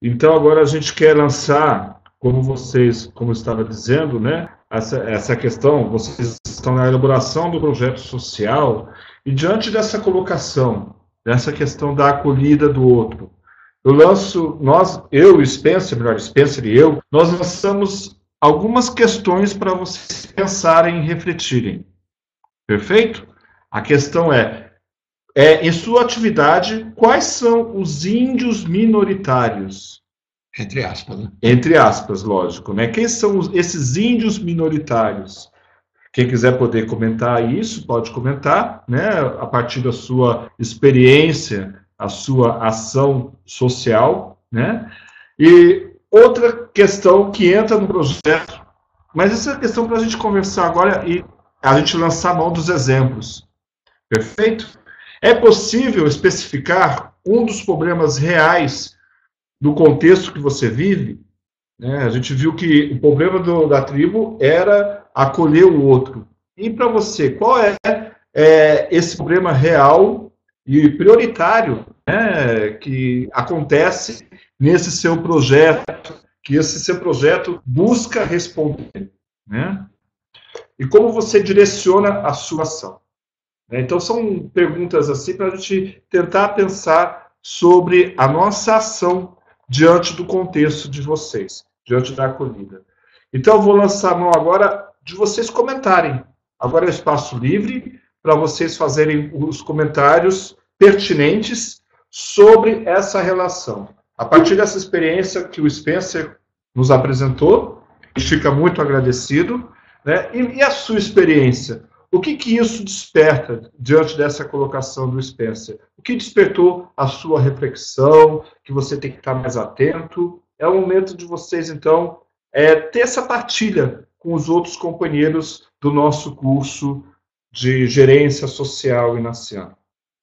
A: Então, agora a gente quer lançar, como estava dizendo, né, essa questão, vocês estão na elaboração do projeto social, e diante dessa colocação, dessa questão da acolhida do outro, Spencer e eu, nós lançamos algumas questões para vocês pensarem e refletirem. Perfeito? A questão em sua atividade, quais são os índios minoritários?
B: Entre aspas, né?
A: Entre aspas, lógico, né? Quem são esses índios minoritários? Quem quiser poder comentar isso, pode comentar, né? A partir da sua experiência, a sua ação social, né? E outra questão que entra no projeto, mas essa é a questão para a gente conversar agora e a gente lançar a mão dos exemplos. Perfeito? É possível especificar um dos problemas reais do contexto que você vive? Né? A gente viu que o problema da tribo era acolher o outro. E para você, qual é esse problema real e prioritário, né, que acontece nesse seu projeto, que esse seu projeto busca responder? Né? E como você direciona a sua ação? Então, são perguntas assim para a gente tentar pensar sobre a nossa ação diante do contexto de vocês, diante da acolhida. Então, eu vou lançar a mão agora de vocês comentarem. Agora é espaço livre para vocês fazerem os comentários pertinentes sobre essa relação. A partir dessa experiência que o Spencer nos apresentou, a gente fica muito agradecido, né? E a sua experiência? O que isso desperta diante dessa colocação do Spencer? O que despertou a sua reflexão, que você tem que estar mais atento? É o momento de vocês, então, ter essa partilha com os outros companheiros do nosso curso de Gerência Social e Naciano.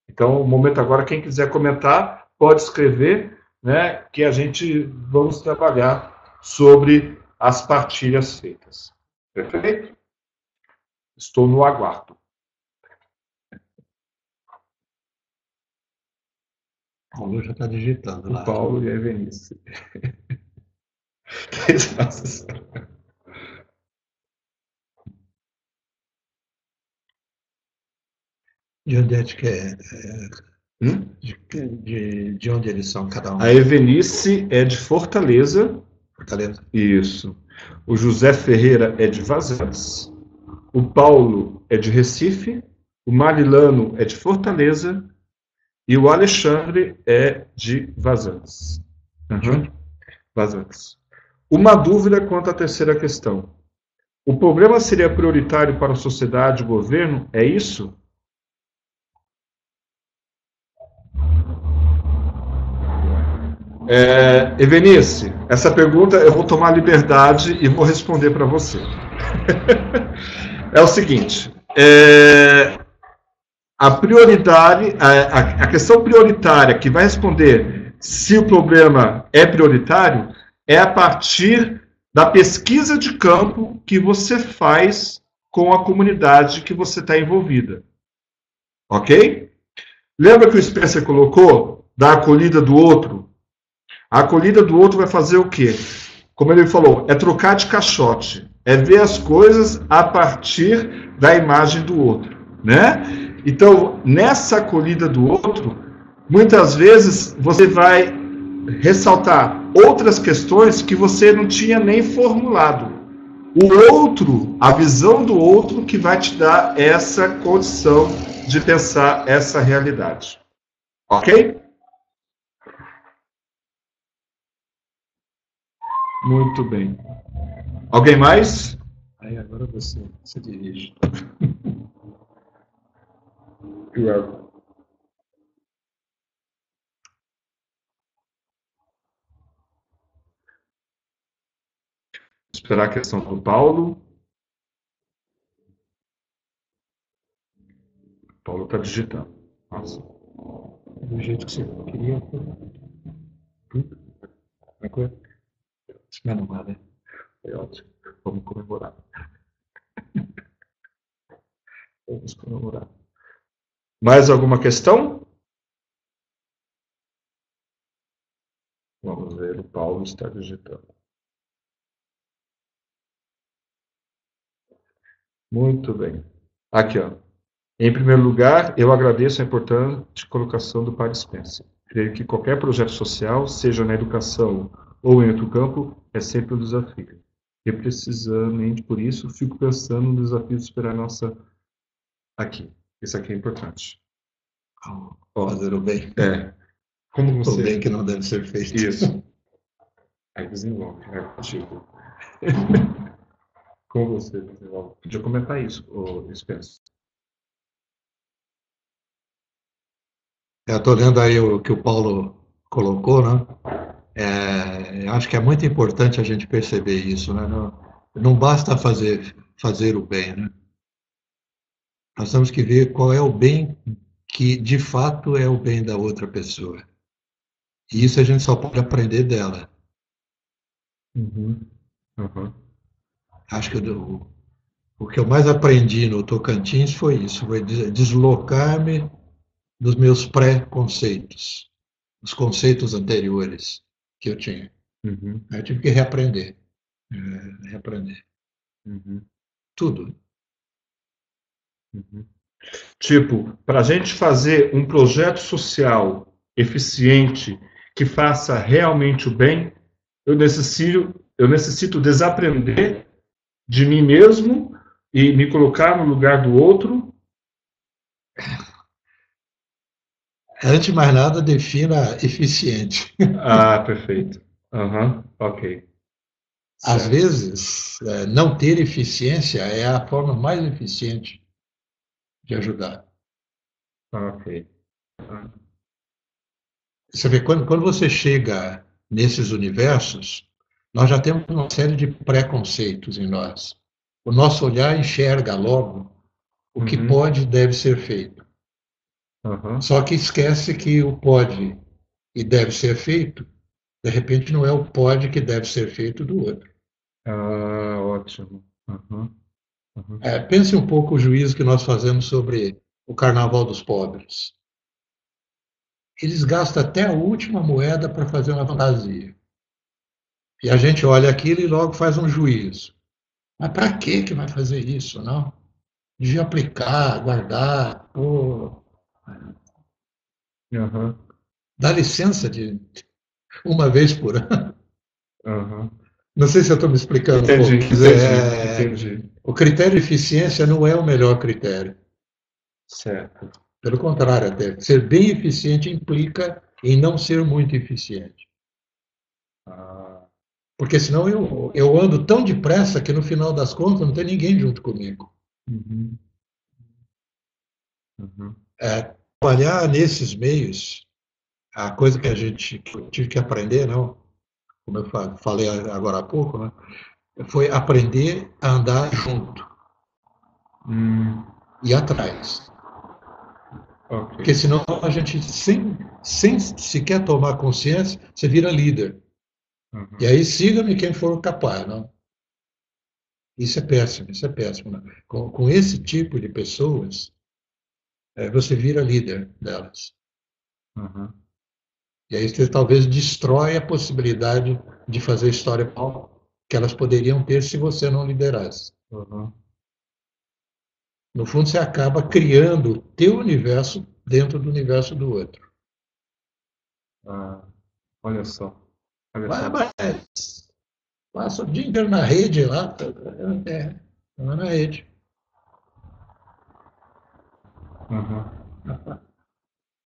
A: Então, o momento agora, quem quiser comentar, pode escrever, né, que a gente vamos trabalhar sobre as partilhas feitas. Perfeito? Estou no aguardo.
B: O Paulo já está digitando lá.
A: O Paulo e a Evenice.
B: De onde é que é? De onde eles são, cada um?
A: A Evenice é de Fortaleza.
B: Fortaleza.
A: Isso. O José Ferreira é de Vazantes. O Paulo é de Recife. O Marilano é de Fortaleza. E o Alexandre é de Vazantes. Vazantes. Uma dúvida quanto à terceira questão. O problema seria prioritário para a sociedade e o governo? É isso? Evenice, essa pergunta eu vou tomar liberdade e vou responder para você. É o seguinte, a questão prioritária que vai responder se o problema é prioritário é a partir da pesquisa de campo que você faz com a comunidade que você está envolvida. Ok? Lembra que o Spencer colocou da acolhida do outro? A acolhida do outro vai fazer o quê? Como ele falou, é trocar de caixote. É ver as coisas a partir da imagem do outro, né? Então, nessa acolhida do outro, muitas vezes você vai ressaltar outras questões que você não tinha nem formulado. O outro, a visão do outro, que vai te dar essa condição de pensar essa realidade. Ok? Muito bem. Alguém mais?
B: Aí agora você se dirige.
A: Esperar a questão do Paulo. O Paulo está digitando. Nossa.
B: Do jeito que você queria. Como é que foi? Semana nada.
A: Foi ótimo. Vamos comemorar. Vamos comemorar. Mais alguma questão? Vamos ver, o Paulo está digitando. Muito bem. Aqui, ó. Em primeiro lugar, eu agradeço a importante colocação do Padre Spencer. Creio que qualquer projeto social, seja na educação ou em outro campo, é sempre um desafio. E precisamente por isso, fico pensando no desafio de esperar nossa aqui. Isso aqui é importante.
B: Fazer o bem.
A: Como você...
B: O bem que não deve ser feito.
A: Isso. Aí desenvolve, contigo. Com você desenvolve. Podia comentar isso, Spencer.
B: Eu estou lendo aí o que o Paulo colocou, né? Eu acho que é muito importante a gente perceber isso, né? Não basta fazer o bem, né? Nós temos que ver qual é o bem que de fato é o bem da outra pessoa. E isso a gente só pode aprender dela. Acho que o que eu mais aprendi no Tocantins foi isso, foi deslocar-me dos meus pré-conceitos, os conceitos anteriores que eu tinha. Eu tive que reaprender. Tudo.
A: Tipo, para a gente fazer um projeto social eficiente que faça realmente o bem, eu necessito desaprender de mim mesmo e me colocar no lugar do outro.
B: Antes de mais nada, defina eficiente.
A: Perfeito. Ok.
B: Às vezes, não ter eficiência é a forma mais eficiente de ajudar.
A: Ok.
B: Você vê, quando você chega nesses universos, nós já temos uma série de preconceitos em nós. O nosso olhar enxerga logo o que pode e deve ser feito. Só que esquece que o pode e deve ser feito, de repente não é o pode que deve ser feito do outro.
A: Ah, ótimo.
B: Pense um pouco o juízo que nós fazemos sobre o Carnaval dos Pobres. Eles gastam até a última moeda para fazer uma fantasia. E a gente olha aquilo e logo faz um juízo. Mas para que vai fazer isso, não? Devia aplicar, guardar, pô. Dá licença de uma vez por ano. Não sei se eu estou me explicando um pouco.
A: Entendi.
B: O critério de eficiência não é o melhor critério.
A: Certo.
B: Pelo contrário, até ser bem eficiente implica em não ser muito eficiente. Porque senão eu ando tão depressa que no final das contas não tem ninguém junto comigo. Trabalhar nesses meios, a coisa que eu tive que aprender, não, como eu falei agora há pouco, né, foi aprender a andar junto e atrás. Porque senão a gente, sem sequer tomar consciência, você vira líder. E aí siga-me quem for capaz. Não? Isso é péssimo, isso é péssimo. Né? Com esse tipo de pessoas, você vira líder delas. E aí você talvez destrói a possibilidade de fazer história que elas poderiam ter se você não liderasse. No fundo, você acaba criando o teu universo dentro do universo do outro.
A: Olha só.
B: Mas passa o dia inteiro na rede lá. Na rede.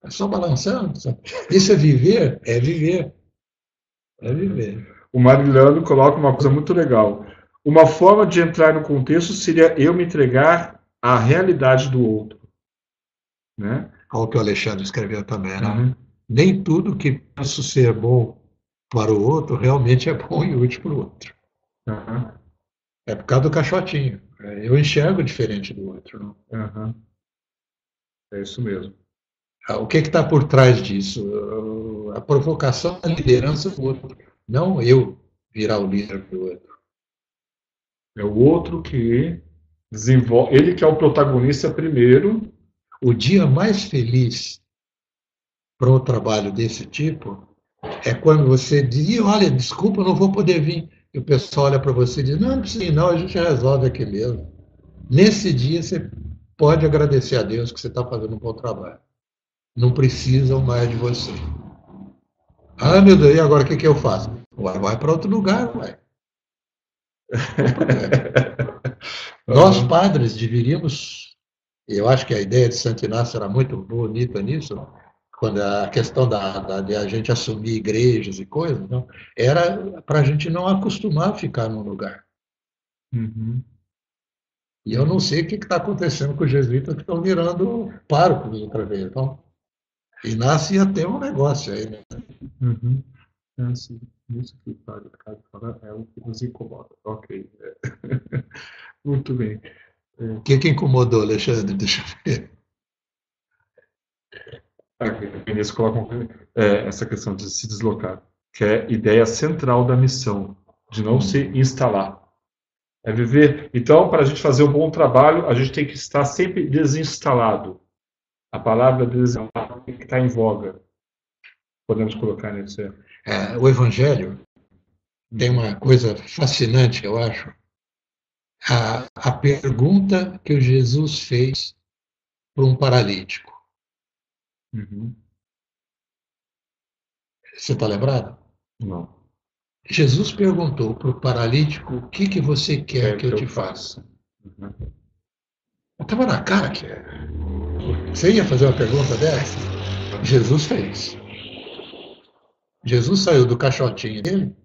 B: É só balançando. Sabe? Isso é viver? É viver. É viver.
A: O Marilano coloca uma coisa muito legal. Uma forma de entrar no contexto seria eu me entregar à realidade do outro. Né?
B: Olha o que o Alexandre escreveu também. Né? Nem tudo que penso ser bom para o outro realmente é bom e útil para o outro. É por causa do caixotinho. Eu enxergo diferente do outro. Não?
A: É isso mesmo.
B: O que está por trás disso? A provocação da liderança do outro. Não eu virar o líder do outro.
A: É o outro que desenvolve, ele que é o protagonista primeiro.
B: O dia mais feliz para um trabalho desse tipo é quando você diz, olha, desculpa, eu não vou poder vir. E o pessoal olha para você e diz, não precisa ir, não, a gente resolve aqui mesmo. Nesse dia você pode agradecer a Deus que você está fazendo um bom trabalho. Não precisam mais de você. Ah, meu Deus, e agora o que eu faço? Vai para outro lugar, vai. Nós, padres, deveríamos. Eu acho que a ideia de Santo Inácio era muito bonita nisso, quando a questão de a gente assumir igrejas e coisas, não, era para a gente não acostumar a ficar num lugar. E eu não sei o que está acontecendo com os jesuítas que estão virando párocos outra vez. Então, Inácio ia ter um negócio aí, né?
A: Assim, isso que o padre Ricardo fala é o que nos incomoda. Ok. Muito bem.
B: O que incomodou, Alexandre? Deixa eu ver.
A: Eles colocam essa questão de se deslocar, que é a ideia central da missão, de não se instalar. É viver. Então, para a gente fazer um bom trabalho, a gente tem que estar sempre desinstalado. A palavra desinstalado tem que estar em voga. Podemos colocar nisso.
B: O Evangelho tem uma coisa fascinante, eu acho. A pergunta que o Jesus fez para um paralítico. Você está lembrado?
A: Não.
B: Jesus perguntou para o paralítico: o que você quer que eu te faça? Estava na cara que era. Você ia fazer uma pergunta dessa? Jesus fez. Jesus saiu do caixotinho dele.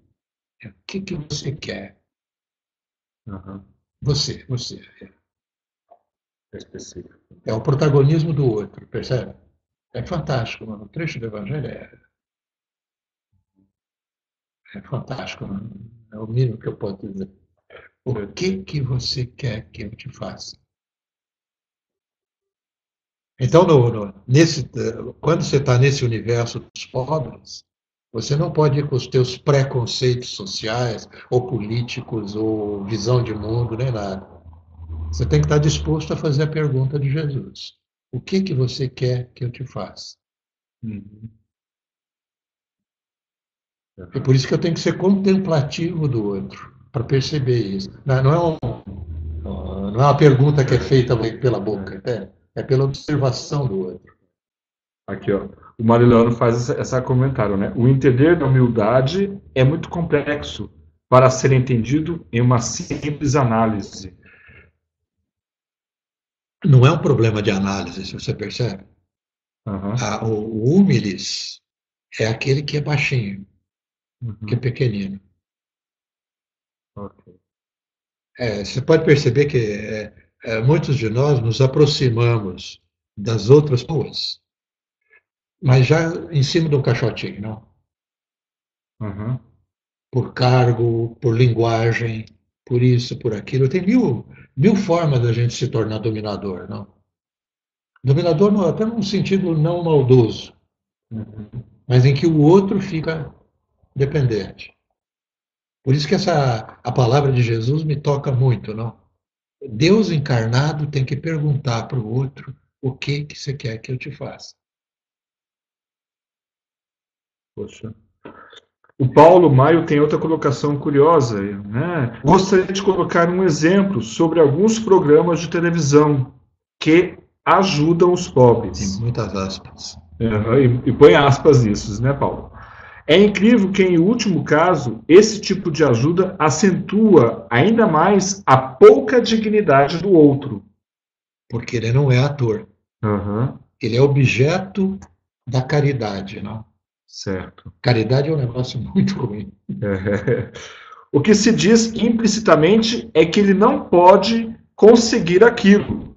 B: O que você quer? Você.
A: É específico.
B: É o protagonismo do outro, percebe? É fantástico, mano. O trecho do Evangelho É fantástico, né? É o mínimo que eu posso dizer. O que você quer que eu te faça? Então, quando você está nesse universo dos pobres, você não pode ir com os teus preconceitos sociais, ou políticos, ou visão de mundo, nem nada. Você tem que estar disposto a fazer a pergunta de Jesus. O que você quer que eu te faça?
A: Uhum.
B: É por isso que eu tenho que ser contemplativo do outro, para perceber isso. Não é uma pergunta que é feita pela boca, é pela observação do outro.
A: Aqui, ó. O Marilano faz esse comentário, né? O entender da humildade é muito complexo para ser entendido em uma simples análise.
B: Não é um problema de análise, se você percebe.
A: Uhum.
B: O humilis é aquele que é baixinho, que é pequenino.
A: Okay.
B: Você pode perceber que muitos de nós nos aproximamos das outras pessoas, mas já em cima de um caixotinho, não?
A: Uhum.
B: Por cargo, por linguagem, por isso, por aquilo. Tem mil formas da gente se tornar dominador, não? Dominador até num sentido não maldoso, mas em que o outro fica dependente. Por isso que a palavra de Jesus me toca muito, não? Deus encarnado tem que perguntar para o outro o que você quer que eu te faça.
A: Poxa. O Paulo Maio tem outra colocação curiosa, né? Gostaria de colocar um exemplo sobre alguns programas de televisão que ajudam os pobres.
B: Tem muitas aspas.
A: E põe aspas nisso, né, Paulo? É incrível que, em último caso, esse tipo de ajuda acentua ainda mais a pouca dignidade do outro.
B: Porque ele não é ator.
A: Uhum.
B: Ele é objeto da caridade, não?
A: Certo.
B: Caridade é um negócio muito ruim.
A: O que se diz implicitamente é que ele não pode conseguir aquilo.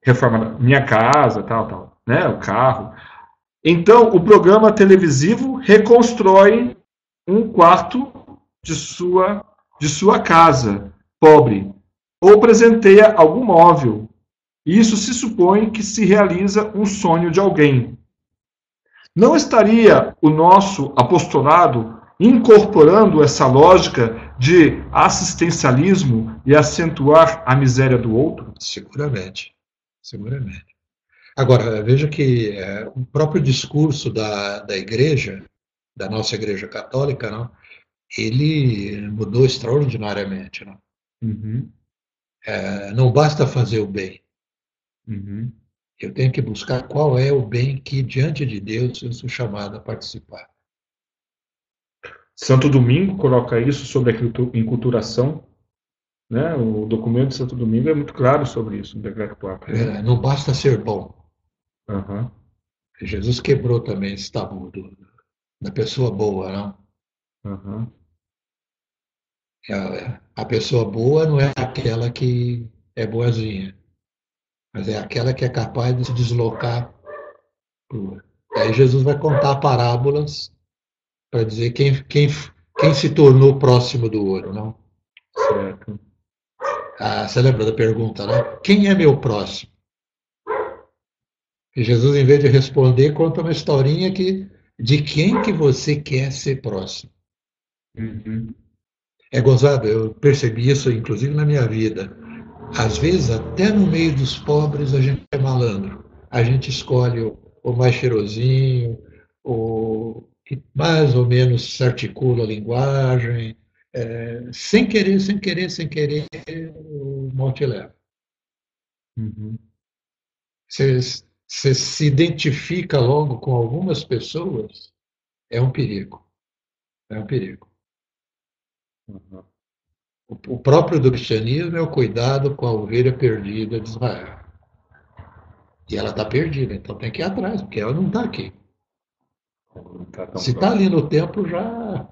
A: Reforma minha casa, tal, né? O carro. Então, o programa televisivo reconstrói um quarto de sua casa, pobre, ou presenteia algum móvel. Isso se supõe que se realiza um sonho de alguém. Não estaria o nosso apostolado incorporando essa lógica de assistencialismo e acentuar a miséria do outro?
B: Seguramente. Seguramente. Agora, veja que o próprio discurso da igreja, da nossa igreja católica, não, ele mudou extraordinariamente. Não, não basta fazer o bem. Eu tenho que buscar qual é o bem que, diante de Deus, eu sou chamado a participar.
A: Santo Domingo coloca isso sobre a enculturação. Né? O documento de Santo Domingo é muito claro sobre isso, no decreto 4.
B: Não basta ser bom.
A: Uhum.
B: Jesus quebrou também esse tabu da pessoa boa, não?
A: Uhum.
B: A pessoa boa não é aquela que é boazinha, mas é aquela que é capaz de se deslocar. Aí Jesus vai contar parábolas para dizer quem se tornou próximo do ouro, não?
A: Certo.
B: Você lembra da pergunta, né? Quem é meu próximo? E Jesus, em vez de responder, conta uma historinha de quem que você quer ser próximo.
A: Uhum.
B: É gozado, eu percebi isso, inclusive, na minha vida. Às vezes, até no meio dos pobres, a gente é malandro. A gente escolhe o mais cheirosinho, o que mais ou menos se articula a linguagem. Sem querer, o mal te leva.
A: Uhum.
B: Você se identifica logo com algumas pessoas, é um perigo. É um perigo.
A: Uhum.
B: O próprio do cristianismo é o cuidado com a ovelha perdida de Israel. E ela está perdida, então tem que ir atrás, porque ela não está aqui. Se está ali no templo, já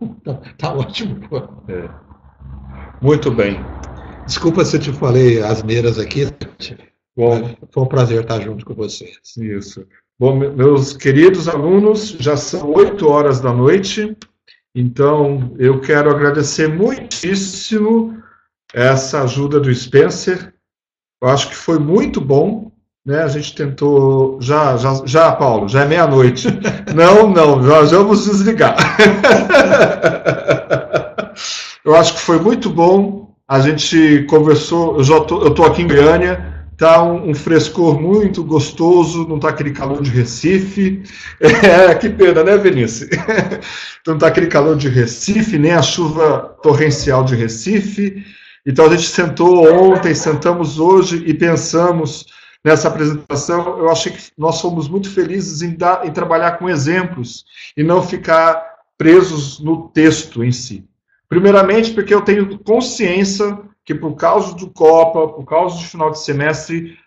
B: está ótimo.
A: Muito bem.
B: Desculpa se eu te falei asneiras aqui.
A: Bom,
B: foi um prazer estar junto com vocês.
A: Isso. Bom, meus queridos alunos, já são 8 horas da noite Então, eu quero agradecer muitíssimo essa ajuda do Spencer. Eu acho que foi muito bom, né? A gente tentou... Já, Paulo, já é meia-noite. Não, nós vamos desligar. Eu acho que foi muito bom. A gente conversou, eu estou aqui em Goiânia, tá um frescor muito gostoso, não tá aquele calor de Recife. Que pena, né, Vinícius? Não tá aquele calor de Recife, nem a chuva torrencial de Recife. Então a gente sentou ontem, sentamos hoje e pensamos nessa apresentação. Eu achei que nós fomos muito felizes em trabalhar com exemplos e não ficar presos no texto em si. Primeiramente, porque eu tenho consciência que, por causa do Copa, por causa do final de semestre,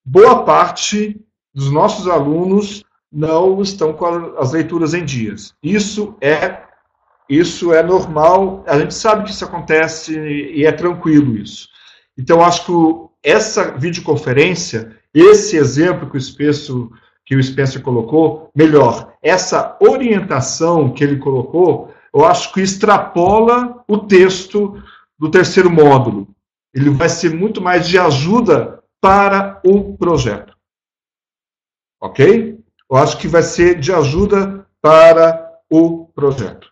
A: boa parte dos nossos alunos não estão com as leituras em dias. Isso é normal, a gente sabe que isso acontece e é tranquilo isso. Então, acho que essa videoconferência, esse exemplo que o Spencer colocou, melhor, essa orientação que ele colocou, eu acho que extrapola o texto do terceiro módulo. Ele vai ser muito mais de ajuda para o projeto. Ok? Eu acho que vai ser de ajuda para o projeto.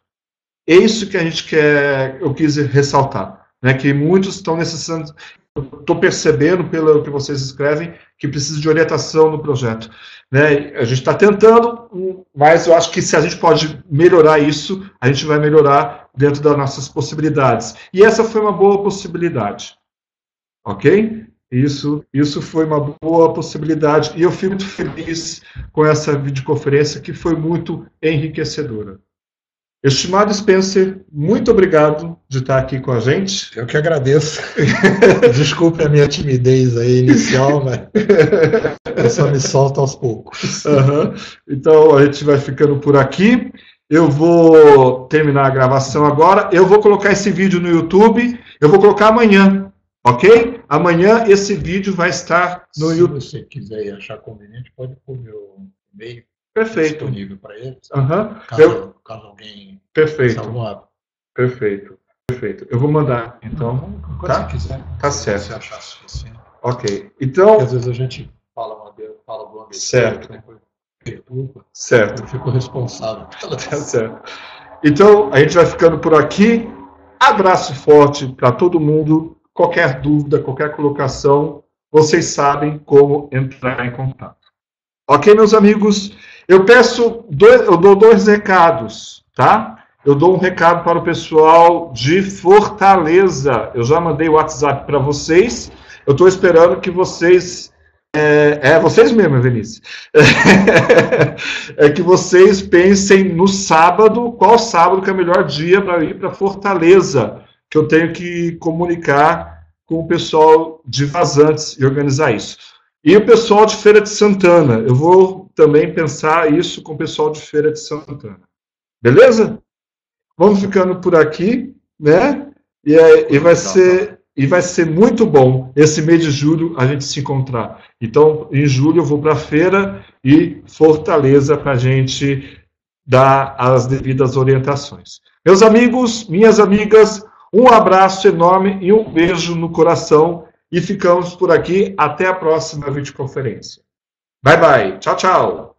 A: É isso que a gente quer, eu quis ressaltar, né? Que muitos estão necessitando, estou percebendo pelo que vocês escrevem, que precisa de orientação no projeto, né? A gente está tentando, mas eu acho que se a gente pode melhorar isso, a gente vai melhorar dentro das nossas possibilidades. E essa foi uma boa possibilidade, ok? Isso foi uma boa possibilidade e eu fico muito feliz com essa videoconferência que foi muito enriquecedora. Estimado Spencer, muito obrigado de estar aqui com a gente.
B: Eu que agradeço. Desculpe a minha timidez aí inicial, mas eu só me solto aos poucos.
A: Então, a gente vai ficando por aqui. Eu vou terminar a gravação agora. Eu vou colocar esse vídeo no YouTube. Eu vou colocar amanhã, ok? Amanhã esse vídeo vai estar no YouTube.
B: Se você quiser e achar conveniente, pode pôr meu e-mail.
A: Perfeito.
B: Disponível para eles. Caso alguém...
A: Perfeito. Perfeito. Eu vou mandar, então.
B: Quando você quiser.
A: Tá certo.
B: Se achar suficiente.
A: Ok. Então...
B: Porque às vezes a gente fala uma vez.
A: Certo. Certo.
B: Eu fico responsável.
A: Tá certo. Então, a gente vai ficando por aqui. Abraço forte para todo mundo. Qualquer dúvida, qualquer colocação, vocês sabem como entrar em contato. Ok, meus amigos? Eu dou dois recados, tá? Eu dou um recado para o pessoal de Fortaleza. Eu já mandei o WhatsApp para vocês. Eu estou esperando que vocês... vocês mesmo, Vinícius. Que vocês pensem no sábado. Qual sábado que é o melhor dia para ir para Fortaleza? Que eu tenho que comunicar com o pessoal de Vazantes e organizar isso. E o pessoal de Feira de Santana. Eu vou também pensar isso com o pessoal de Feira de Santana. Beleza? Vamos ficando por aqui, né? E vai ser muito bom esse mês de julho a gente se encontrar. Então, em julho eu vou para a feira e Fortaleza para a gente dar as devidas orientações. Meus amigos, minhas amigas, um abraço enorme e um beijo no coração. E ficamos por aqui. Até a próxima videoconferência. Bye, bye. Tchau, tchau.